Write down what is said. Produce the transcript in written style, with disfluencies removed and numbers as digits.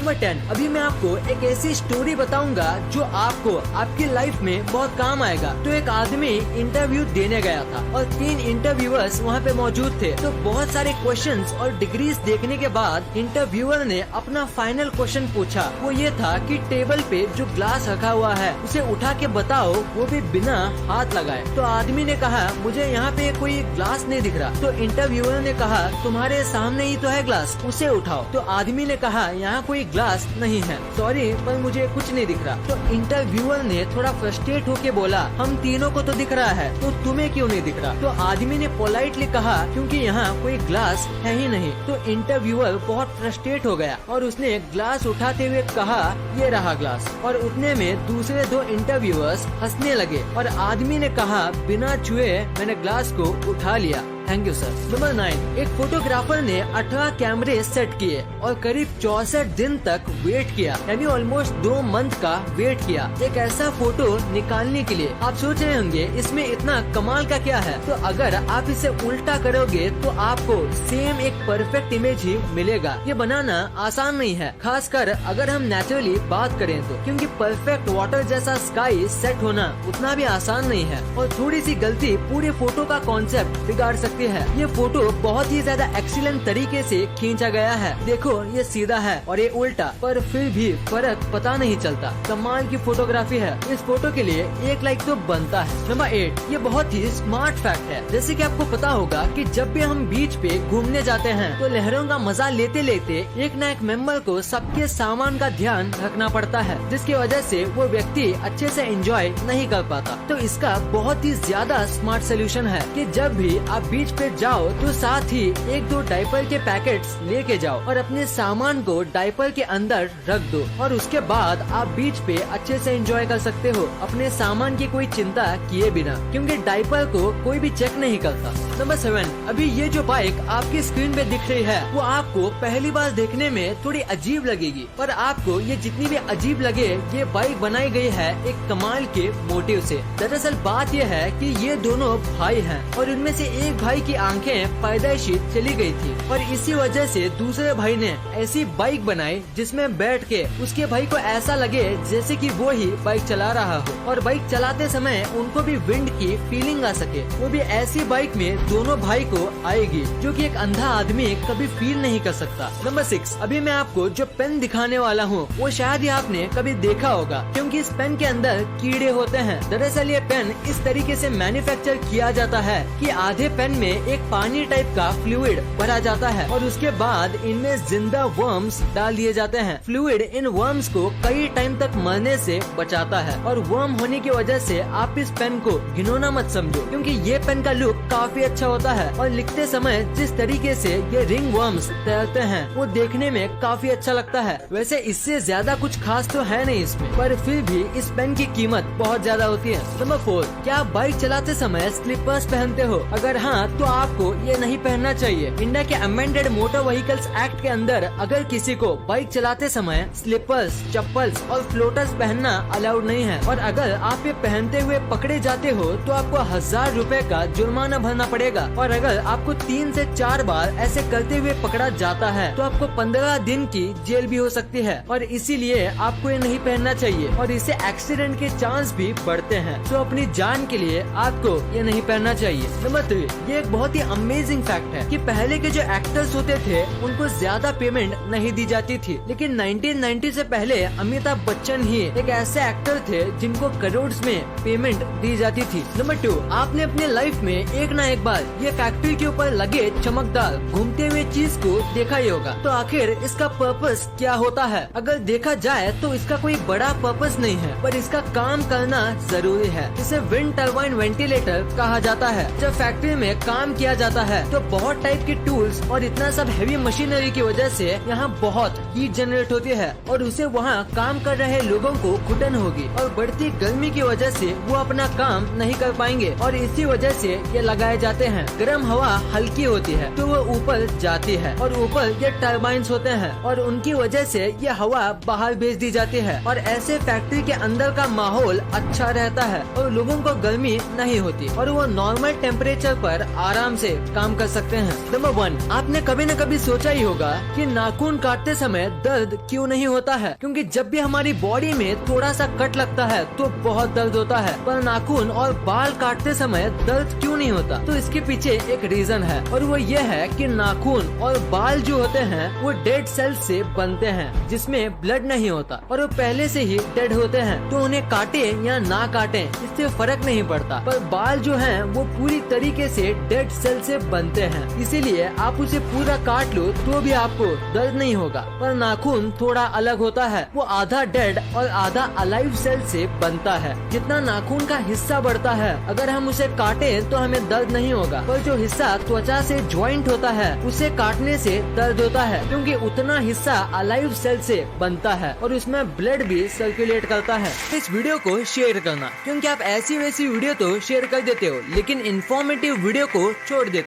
Number 10, अभी मैं आपको एक ऐसी स्टोरी बताऊंगा जो आपको आपकी लाइफ में बहुत काम आएगा। तो एक आदमी इंटरव्यू देने गया था और 3 इंटरव्यूअर्स वहाँ पे मौजूद थे। तो बहुत सारे क्वेश्चंस और डिग्रीज देखने के बाद इंटरव्यूअर ने अपना फाइनल क्वेश्चन पूछा। वो ये था कि टेबल पे जो ग्लास रखा हुआ है उसे उठा के बताओ, वो भी बिना हाथ लगाए। तो आदमी ने कहा मुझे यहाँ पे कोई ग्लास नहीं दिख रहा। तो इंटरव्यूअर ने कहा तुम्हारे सामने ही तो है ग्लास, उसे उठाओ। तो आदमी ने कहा यहाँ कोई ग्लास नहीं है, सॉरी पर मुझे कुछ नहीं दिख रहा। तो इंटरव्यूअर ने थोड़ा फ्रस्ट्रेट होके बोला हम तीनों को तो दिख रहा है, तो तुम्हें क्यों नहीं दिख रहा। तो आदमी ने पोलाइटली कहा क्योंकि यहाँ कोई ग्लास है ही नहीं। तो इंटरव्यूअर बहुत फ्रस्ट्रेट हो गया और उसने ग्लास उठाते हुए कहा ये रहा ग्लास। और उतने में दूसरे 2 इंटरव्यूअर्स हंसने लगे और आदमी ने कहा बिना छुए मैंने ग्लास को उठा लिया, थैंक यू सर। नंबर 9, एक फोटोग्राफर ने 18 कैमरे सेट किए और करीब 64 दिन तक वेट किया, यानी ऑलमोस्ट 2 मंथ का वेट किया एक ऐसा फोटो निकालने के लिए। आप सोच रहे होंगे इसमें इतना कमाल का क्या है। तो अगर आप इसे उल्टा करोगे तो आपको सेम एक परफेक्ट इमेज ही मिलेगा। ये बनाना आसान नहीं है, खासकर अगर हम नेचुरली बात करें तो, क्योंकि परफेक्ट वाटर जैसा स्काई सेट होना उतना भी आसान नहीं है और थोड़ी सी गलती पूरे फोटो का कॉन्सेप्ट बिगाड़ सकती है। ये फोटो बहुत ही ज्यादा एक्सीलेंट तरीके से खींचा गया है। देखो ये सीधा है और ये उल्टा, पर फिर भी फर्क पता नहीं चलता। कमाल की फोटोग्राफी है। इस फोटो के लिए 1 लाइक तो बनता है। नंबर 8, ये बहुत ही स्मार्ट फैक्ट है। जैसे कि आपको पता होगा कि जब भी हम बीच पे घूमने जाते हैं तो लहरों का मजा लेते लेते एक न एक मेंबर को सबके सामान का ध्यान रखना पड़ता है, जिसकी वजह से वो व्यक्ति अच्छे से एंजॉय नहीं कर पाता। तो इसका बहुत ही ज्यादा स्मार्ट सोल्यूशन है कि जब भी आप बीच पे जाओ तो साथ ही 1-2 डायपर के पैकेट्स लेके जाओ और अपने सामान को डायपर के अंदर रख दो और उसके बाद आप बीच पे अच्छे से एंजॉय कर सकते हो अपने सामान की कोई चिंता किए बिना, क्योंकि डायपर को कोई भी चेक नहीं करता। नंबर 7, अभी ये जो बाइक आपकी स्क्रीन पे दिख रही है वो आपको पहली बार देखने में थोड़ी अजीब लगेगी, पर आपको ये जितनी भी अजीब लगे ये बाइक बनाई गई है एक कमाल के मोटिव से। दरअसल बात ये है कि ये दोनों भाई हैं और उनमें से एक भाई की आंखें पैदाइशी चली गई थी और इसी वजह से दूसरे भाई ने ऐसी बाइक बनाई जिसमें बैठ के उसके भाई को ऐसा लगे जैसे कि वो ही बाइक चला रहा हो और बाइक चलाते समय उनको भी विंड की फीलिंग आ सके। वो भी ऐसी बाइक में दोनों भाई को आएगी जो कि एक अंधा आदमी कभी फील नहीं कर सकता। नंबर 6, अभी मैं आपको जो पेन दिखाने वाला हूँ वो शायद ही आपने कभी देखा होगा, क्योंकि इस पेन के अंदर कीड़े होते हैं। दरअसल ये पेन इस तरीके से मैन्युफैक्चर किया जाता है कि आधे पेन में एक पानी टाइप का फ्लूइड भरा जाता है और उसके बाद इनमें जिंदा वर्म्स डाल दिए जाते हैं। फ्लूइड इन वर्म्स को कई टाइम तक मरने से बचाता है और वर्म होने की वजह से आप इस पेन को घिनौना मत समझो, क्योंकि ये पेन का लुक काफी अच्छा होता है और लिखते समय जिस तरीके से ये रिंग वर्म्स तैरते हैं वो देखने में काफी अच्छा लगता है। वैसे इससे ज्यादा कुछ खास तो है नहीं इसमें, पर फिर भी इस पेन की कीमत बहुत ज्यादा होती है। नंबर 4, क्या आप बाइक चलाते समय स्लीपर्स पहनते हो? अगर हाँ तो आपको ये नहीं पहनना चाहिए। इंडिया के अमेंडेड मोटर व्हीकल्स एक्ट के अंदर अगर किसी को बाइक चलाते समय स्लीपर्स, चप्पल्स और फ्लोटर्स पहनना अलाउड नहीं है और अगर आप ये पहनते हुए पकड़े जाते हो तो आपको 1000 रुपए का जुर्माना भरना पड़ेगा और अगर आपको 3 से 4 बार ऐसे करते हुए पकड़ा जाता है तो आपको 15 दिन की जेल भी हो सकती है और इसीलिए आपको ये नहीं पहनना चाहिए और इससे एक्सीडेंट के चांस भी बढ़ते हैं। तो अपनी जान के लिए आपको ये नहीं पहनना चाहिए। नंबर 3, ये एक बहुत ही अमेजिंग फैक्ट है कि पहले के जो एक्टर्स होते थे उनको ज्यादा पेमेंट नहीं दी जाती थी, लेकिन 1990 से पहले अमिताभ बच्चन ही एक ऐसे एक्टर थे जिनको करोड़ में पेमेंट दी जाती थी। नंबर 2, आपने अपने लाइफ में एक ना एक बार ये फैक्ट्री के ऊपर लगे चमकदार घूमते हुए चीज को देखा ही होगा। तो आखिर इसका पर्पस क्या होता है? अगर देखा जाए तो इसका कोई बड़ा पर्पस नहीं है, पर इसका काम करना जरूरी है। इसे विंड टर्बाइन वेंटिलेटर कहा जाता है। जब फैक्ट्री में काम किया जाता है तो बहुत टाइप के टूल्स और इतना सब हेवी मशीनरी की वजह से यहाँ बहुत हीट जनरेट होती है और उसे वहाँ काम कर रहे लोगों को घुटन होगी और बढ़ती गर्मी की वजह से वो अपना काम नहीं कर पाएंगे और इसी वजह से ये लगाए जाते होते हैं, गर्म हवा हल्की होती है तो वो ऊपर जाती है और ऊपर ये टर्बाइंस होते हैं और उनकी वजह से ये हवा बाहर भेज दी जाती है और ऐसे फैक्ट्री के अंदर का माहौल अच्छा रहता है और लोगों को गर्मी नहीं होती और वो नॉर्मल टेम्परेचर पर आराम से काम कर सकते हैं। नंबर 1, आपने कभी न कभी सोचा ही होगा कि नाखून काटते समय दर्द क्यों नहीं होता है, क्योंकि जब भी हमारी बॉडी में थोड़ा सा कट लगता है तो बहुत दर्द होता है, पर नाखून और बाल काटते समय दर्द क्यों नहीं होता? तो इसके पीछे एक रीजन है और वो ये है कि नाखून और बाल जो होते हैं वो डेड सेल्स से बनते हैं जिसमें ब्लड नहीं होता और वो पहले से ही डेड होते हैं, तो उन्हें काटे या ना काटे इससे फर्क नहीं पड़ता। पर बाल जो हैं वो पूरी तरीके से डेड सेल से बनते हैं, इसीलिए आप उसे पूरा काट लो तो भी आपको दर्द नहीं होगा। पर नाखून थोड़ा अलग होता है, वो आधा डेड और आधा अलाइव सेल से बनता है। जितना नाखून का हिस्सा बढ़ता है, अगर हम उसे काटे तो हमें दर्द नहीं होगा, पर जो हिस्सा त्वचा से ज्वाइंट होता है उसे काटने से दर्द होता है, क्योंकि उतना हिस्सा अलाइव सेल से बनता है और उसमें ब्लड भी सर्कुलेट करता है। इस वीडियो को शेयर करना, क्योंकि आप ऐसी वैसी वीडियो तो शेयर कर देते हो लेकिन इन्फॉर्मेटिव वीडियो को छोड़ देते हो।